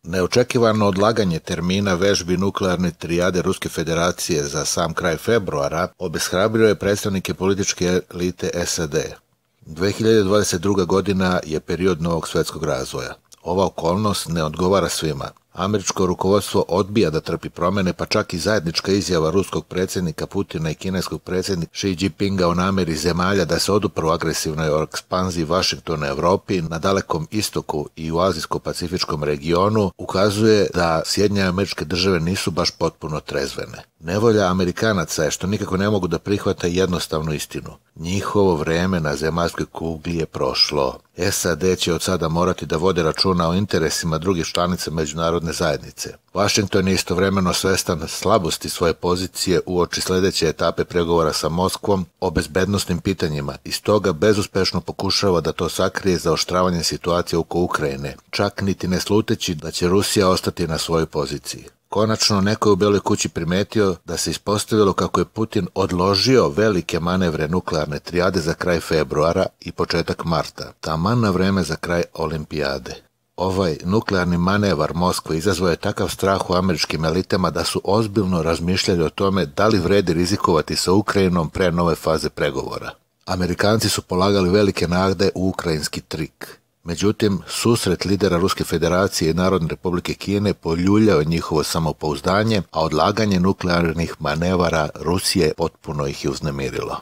Neočekivano odlaganje termina vežbi nuklearne trijade Ruske federacije za sam kraj februara obeshrabrio je predstavnike političke elite SAD. 2022. godina je period novog svjetskog razvoja. Ova okolnost ne odgovara svima. Američko rukovodstvo odbija da trpi promjene, pa čak i zajednička izjava ruskog predsjednika Putina i kineskog predsjednika Xi Jinpinga o namjeri zemalja da se odupru agresivnoj ekspanziji Vašingtona Europi na Dalekom istoku i u Azijsko-pacifičkom regionu ukazuje da Sjedinjene Američke Države nisu baš potpuno trezvene. Nevolja Amerikanaca je što nikako ne mogu da prihvate jednostavnu istinu. Njihovo vreme na zemaljskoj kugli je prošlo. SAD će od sada morati da vode računa o interesima drugih članica međunarodne zajednice. Washington je istovremeno svestan slabosti svoje pozicije uoči sljedeće etape pregovora sa Moskvom o bezbednosnim pitanjima i stoga bezuspešno pokušava da to sakrije zaoštravanjem situacije oko Ukrajine, čak niti ne sluteći da će Rusija ostati na svojoj poziciji. Konačno, neko je u Beloj kući primetio da se ispostavilo kako je Putin odložio velike manevre nuklearne trijade za kraj februara i početak marta, taman na vreme za kraj olimpijade. Ovaj nuklearni manevar Moskve izazvao je takav strah u američkim elitama da su ozbiljno razmišljali o tome da li vredi rizikovati sa Ukrajinom pre nove faze pregovora. Amerikanci su polagali velike nade u ukrajinski trik. Međutim, susret lidera Ruske federacije i Narodne republike Kine poljuljao njihovo samopouzdanje, a odlaganje nuklearnih manevara Rusije potpuno ih je uznemirilo.